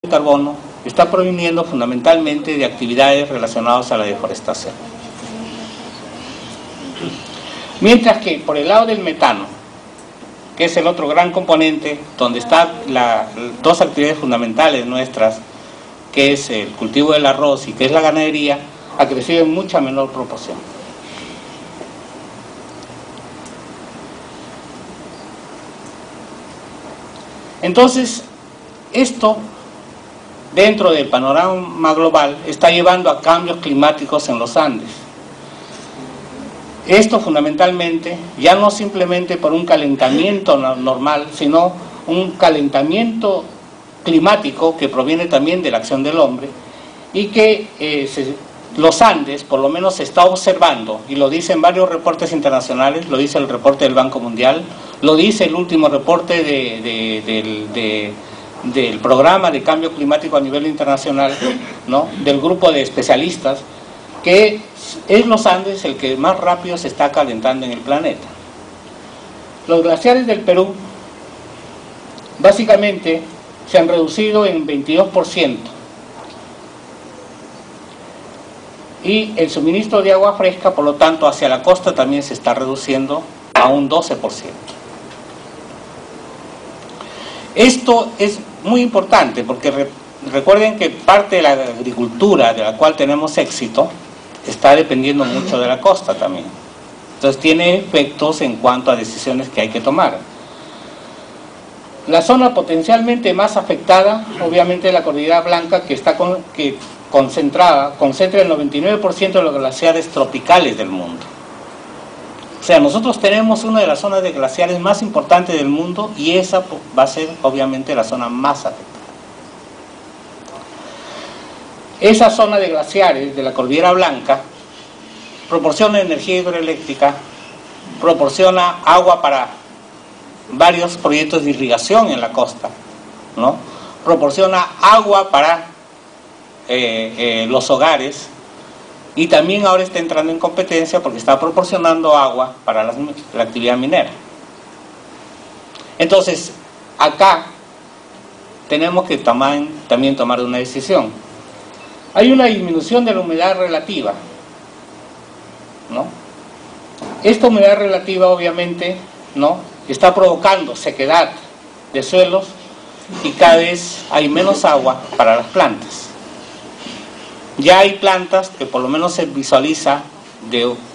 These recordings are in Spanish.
carbono está proviniendo fundamentalmente de actividades relacionadas a la deforestación. Mientras que por el lado del metano, que es el otro gran componente, donde están dos actividades fundamentales nuestras, que es el cultivo del arroz y que es la ganadería, ha crecido en mucha menor proporción. Entonces, esto, dentro del panorama global, está llevando a cambios climáticos en los Andes. Esto fundamentalmente, ya no simplemente por un calentamiento normal, sino un calentamiento climático que proviene también de la acción del hombre y que los Andes, por lo menos se está observando, y lo dicen varios reportes internacionales, lo dice el reporte del Banco Mundial, lo dice el último reporte del programa de cambio climático a nivel internacional, ¿no?, del grupo de especialistas, que es los Andes el que más rápido se está calentando en el planeta. Los glaciares del Perú básicamente se han reducido en 22%. Y el suministro de agua fresca, por lo tanto, hacia la costa también se está reduciendo a un 12%. Esto es muy importante porque recuerden que parte de la agricultura de la cual tenemos éxito está dependiendo mucho de la costa también. Entonces tiene efectos en cuanto a decisiones que hay que tomar. La zona potencialmente más afectada, obviamente, es la Cordillera Blanca, que está concentra el 99% de los glaciares tropicales del mundo. O sea, nosotros tenemos una de las zonas de glaciares más importantes del mundo y esa va a ser obviamente la zona más afectada. Esa zona de glaciares de la Cordillera Blanca proporciona energía hidroeléctrica, proporciona agua para varios proyectos de irrigación en la costa, ¿no? Proporciona agua para los hogares y también ahora está entrando en competencia porque está proporcionando agua para la actividad minera. Entonces, acá tenemos que también tomar una decisión. Hay una disminución de la humedad relativa, ¿no? Esta humedad relativa obviamente, ¿no?, está provocando sequedad de suelos y cada vez hay menos agua para las plantas. Ya hay plantas que por lo menos se visualiza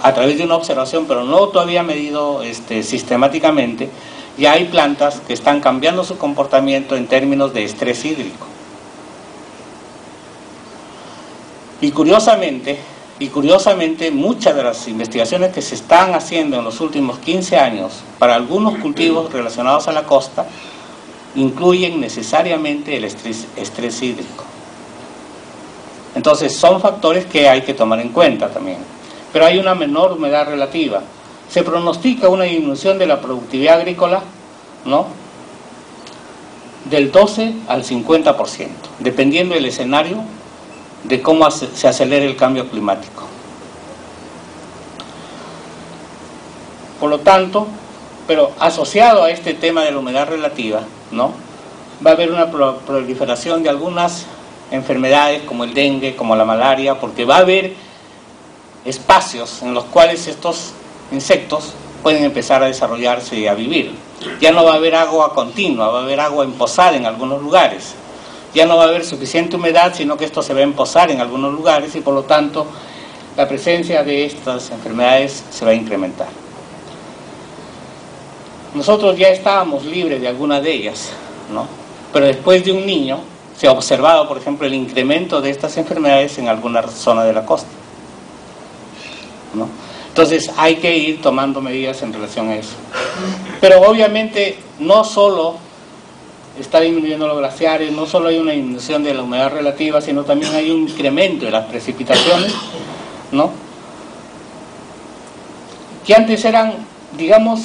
a través de una observación, pero no todavía medido sistemáticamente, ya hay plantas que están cambiando su comportamiento en términos de estrés hídrico. Y curiosamente, muchas de las investigaciones que se están haciendo en los últimos 15 años para algunos cultivos relacionados a la costa incluyen necesariamente el estrés hídrico. Entonces son factores que hay que tomar en cuenta también. Pero hay una menor humedad relativa. Se pronostica una disminución de la productividad agrícola, ¿no?, del 12 al 50%, dependiendo del escenario de cómo se acelere el cambio climático. Por lo tanto, pero asociado a este tema de la humedad relativa, ¿no?, va a haber una proliferación de algunas enfermedades como el dengue, como la malaria, porque va a haber espacios en los cuales estos insectos pueden empezar a desarrollarse y a vivir. Ya no va a haber agua continua, va a haber agua emposada en algunos lugares. Ya no va a haber suficiente humedad, sino que esto se va a emposar en algunos lugares y por lo tanto la presencia de estas enfermedades se va a incrementar. Nosotros ya estábamos libres de alguna de ellas, ¿no?, pero después de un niño se ha observado, por ejemplo, el incremento de estas enfermedades en alguna zona de la costa, ¿no? Entonces hay que ir tomando medidas en relación a eso. Pero obviamente no solo está disminuyendo los glaciares, no solo hay una disminución de la humedad relativa, sino también hay un incremento de las precipitaciones, ¿no?, que antes eran, digamos,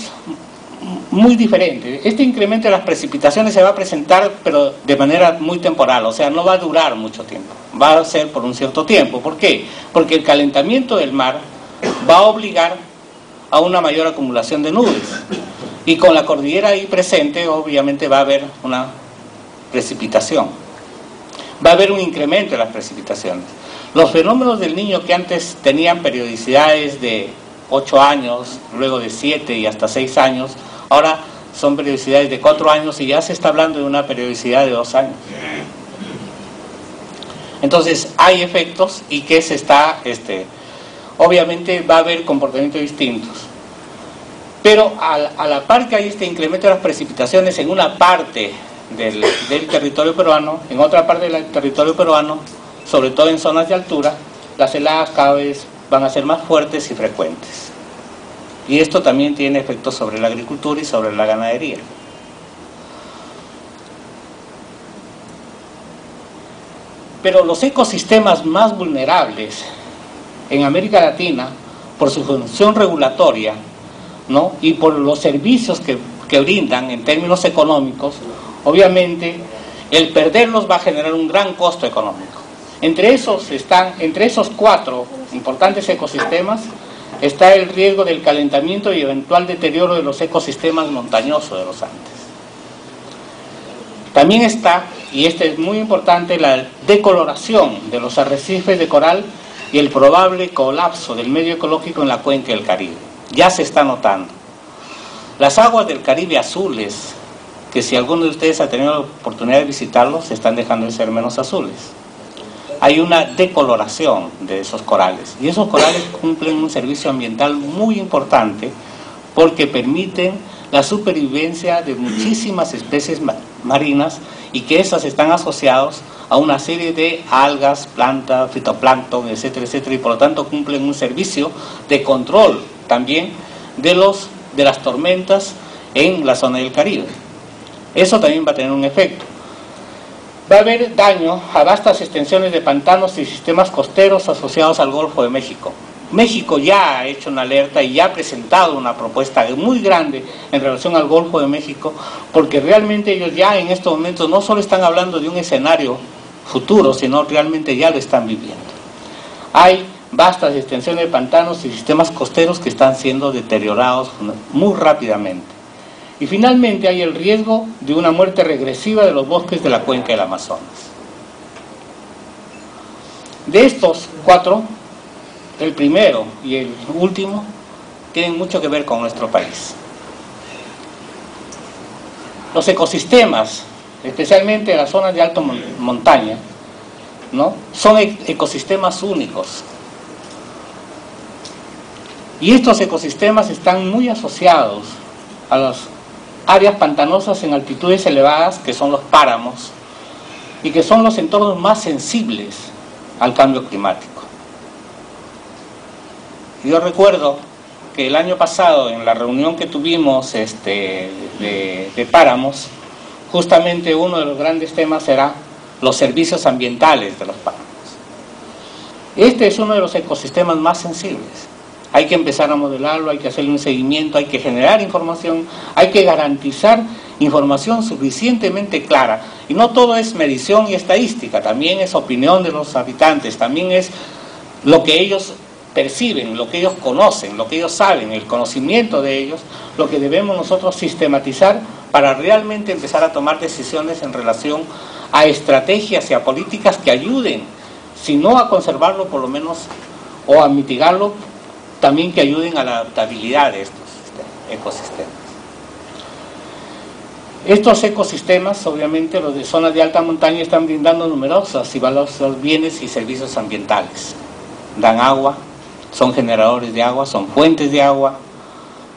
muy diferentes. Este incremento de las precipitaciones se va a presentar, pero de manera muy temporal, o sea, no va a durar mucho tiempo, va a ser por un cierto tiempo. ¿Por qué? Porque el calentamiento del mar va a obligar a una mayor acumulación de nubes. Y con la cordillera ahí presente, obviamente va a haber una precipitación. va a haber un incremento de las precipitaciones. Los fenómenos del Niño que antes tenían periodicidades de 8 años, luego de 7 y hasta 6 años, ahora son periodicidades de 4 años y ya se está hablando de una periodicidad de 2 años. Entonces hay efectos y que se está, obviamente va a haber comportamientos distintos. Pero a la par que hay este incremento de las precipitaciones en una parte del territorio peruano, en otra parte del territorio peruano, sobre todo en zonas de altura, las heladas cada vez van a ser más fuertes y frecuentes. Y esto también tiene efectos sobre la agricultura y sobre la ganadería. Pero los ecosistemas más vulnerables en América Latina, por su función regulatoria, ¿no?, y por los servicios que brindan en términos económicos, obviamente el perderlos va a generar un gran costo económico. Entre esos 4 importantes ecosistemas está el riesgo del calentamiento y eventual deterioro de los ecosistemas montañosos de los Andes. También está, y este es muy importante, la decoloración de los arrecifes de coral y el probable colapso del medio ecológico en la cuenca del Caribe. Ya se está notando. Las aguas del Caribe azules, que si alguno de ustedes ha tenido la oportunidad de visitarlos, se están dejando de ser menos azules. Hay una decoloración de esos corales, y esos corales cumplen un servicio ambiental muy importante porque permiten la supervivencia de muchísimas especies marinas y que esas están asociadas a una serie de algas, plantas, fitoplancton, etcétera, etcétera, y por lo tanto cumplen un servicio de control también de las tormentas en la zona del Caribe. Eso también va a tener un efecto. Va a haber daño a vastas extensiones de pantanos y sistemas costeros asociados al Golfo de México. México ya ha hecho una alerta y ya ha presentado una propuesta muy grande en relación al Golfo de México, porque realmente ellos ya en estos momentos no solo están hablando de un escenario futuro, sino realmente ya lo están viviendo. Hay vastas extensiones de pantanos y sistemas costeros que están siendo deteriorados muy rápidamente. Y finalmente hay el riesgo de una muerte regresiva de los bosques de la cuenca del Amazonas. De estos 4, el primero y el último tienen mucho que ver con nuestro país. Los ecosistemas, especialmente las zonas de alta montaña, ¿no?, son ecosistemas únicos. Y estos ecosistemas están muy asociados a las áreas pantanosas en altitudes elevadas, que son los páramos, y que son los entornos más sensibles al cambio climático. Yo recuerdo que el año pasado, en la reunión que tuvimos de páramos, justamente uno de los grandes temas era los servicios ambientales de los páramos. Este es uno de los ecosistemas más sensibles. Hay que empezar a modelarlo, hay que hacerle un seguimiento, hay que generar información, hay que garantizar información suficientemente clara. Y no todo es medición y estadística, también es opinión de los habitantes, también es lo que ellos perciben, lo que ellos conocen, lo que ellos saben, el conocimiento de ellos, lo que debemos nosotros sistematizar para realmente empezar a tomar decisiones en relación a estrategias y a políticas que ayuden, si no a conservarlo, por lo menos, o a mitigarlo, también que ayuden a la adaptabilidad de estos ecosistemas. Estos ecosistemas, obviamente, los de zonas de alta montaña, están brindando numerosos y valiosos bienes y servicios ambientales. Dan agua, son generadores de agua, son fuentes de agua,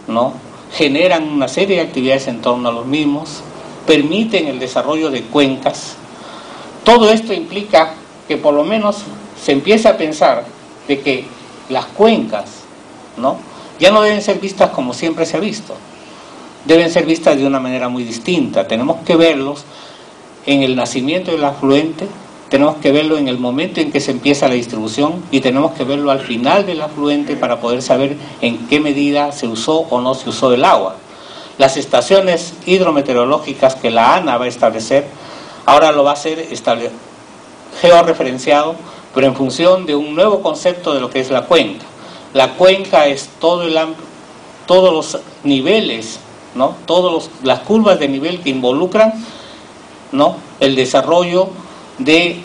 ¿no?, generan una serie de actividades en torno a los mismos, permiten el desarrollo de cuencas. Todo esto implica que por lo menos se empiece a pensar de que las cuencas, ¿no?, ya no deben ser vistas como siempre se ha visto, deben ser vistas de una manera muy distinta. Tenemos que verlos en el nacimiento del afluente, tenemos que verlo en el momento en que se empieza la distribución y tenemos que verlo al final del afluente para poder saber en qué medida se usó o no se usó el agua. Las estaciones hidrometeorológicas que la ANA va a establecer, ahora lo va a hacer georreferenciado, pero en función de un nuevo concepto de lo que es la cuenca. La cuenca es todos los niveles, ¿no?, las curvas de nivel que involucran, ¿no?, el desarrollo de